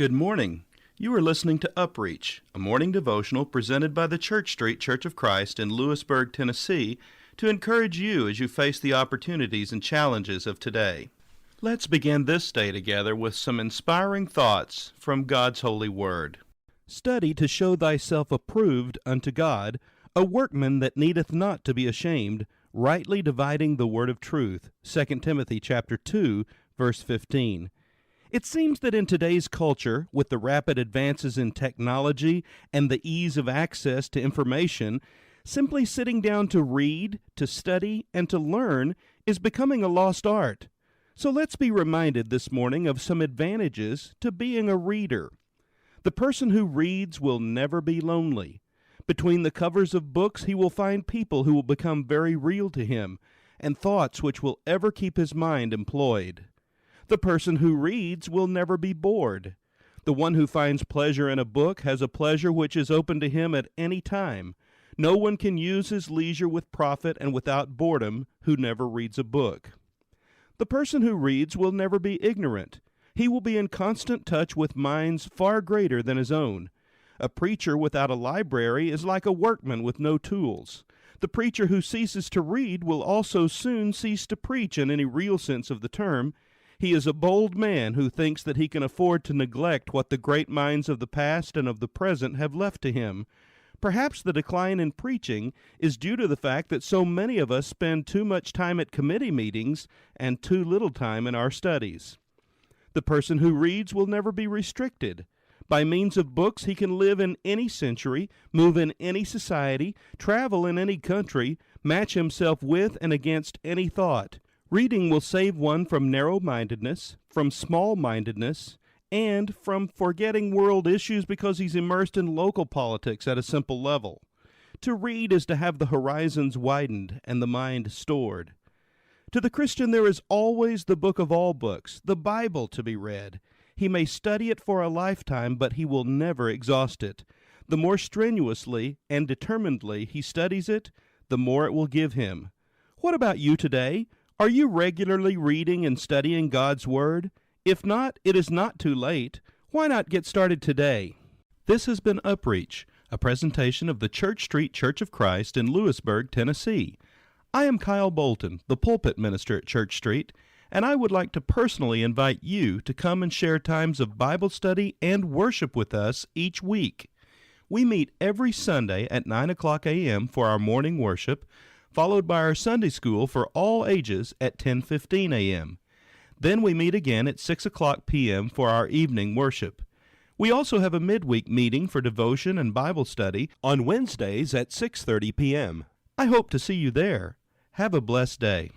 Good morning. You are listening to UpReach, a morning devotional presented by the Church Street Church of Christ in Lewisburg, Tennessee, to encourage you as you face the opportunities and challenges of today. Let's begin this day together with some inspiring thoughts from God's holy word. Study to show thyself approved unto God, a workman that needeth not to be ashamed, rightly dividing the word of truth. 2 Timothy chapter 2, verse 15. It seems that in today's culture, with the rapid advances in technology and the ease of access to information, simply sitting down to read, to study, and to learn is becoming a lost art. So let's be reminded this morning of some advantages to being a reader. The person who reads will never be lonely. Between the covers of books, he will find people who will become very real to him, and thoughts which will ever keep his mind employed. The person who reads will never be bored. The one who finds pleasure in a book has a pleasure which is open to him at any time. No one can use his leisure with profit and without boredom who never reads a book. The person who reads will never be ignorant. He will be in constant touch with minds far greater than his own. A preacher without a library is like a workman with no tools. The preacher who ceases to read will also soon cease to preach in any real sense of the term. He is a bold man who thinks that he can afford to neglect what the great minds of the past and of the present have left to him. Perhaps the decline in preaching is due to the fact that so many of us spend too much time at committee meetings and too little time in our studies. The person who reads will never be restricted. By means of books, he can live in any century, move in any society, travel in any country, match himself with and against any thought. Reading will save one from narrow-mindedness, from small-mindedness, and from forgetting world issues because he's immersed in local politics at a simple level. To read is to have the horizons widened and the mind stored. To the Christian, there is always the book of all books, the Bible, to be read. He may study it for a lifetime, but he will never exhaust it. The more strenuously and determinedly he studies it, the more it will give him. What about you today? Are you regularly reading and studying God's Word? If not, it is not too late. Why not get started today? This has been UpReach, a presentation of the Church Street Church of Christ in Lewisburg, Tennessee. I am Kyle Bolton, the pulpit minister at Church Street, and I would like to personally invite you to come and share times of Bible study and worship with us each week. We meet every Sunday at 9 o'clock a.m. for our morning worship, followed by our Sunday school for all ages at 10:15 a.m. Then we meet again at 6 o'clock p.m. for our evening worship. We also have a midweek meeting for devotion and Bible study on Wednesdays at 6:30 p.m. I hope to see you there. Have a blessed day.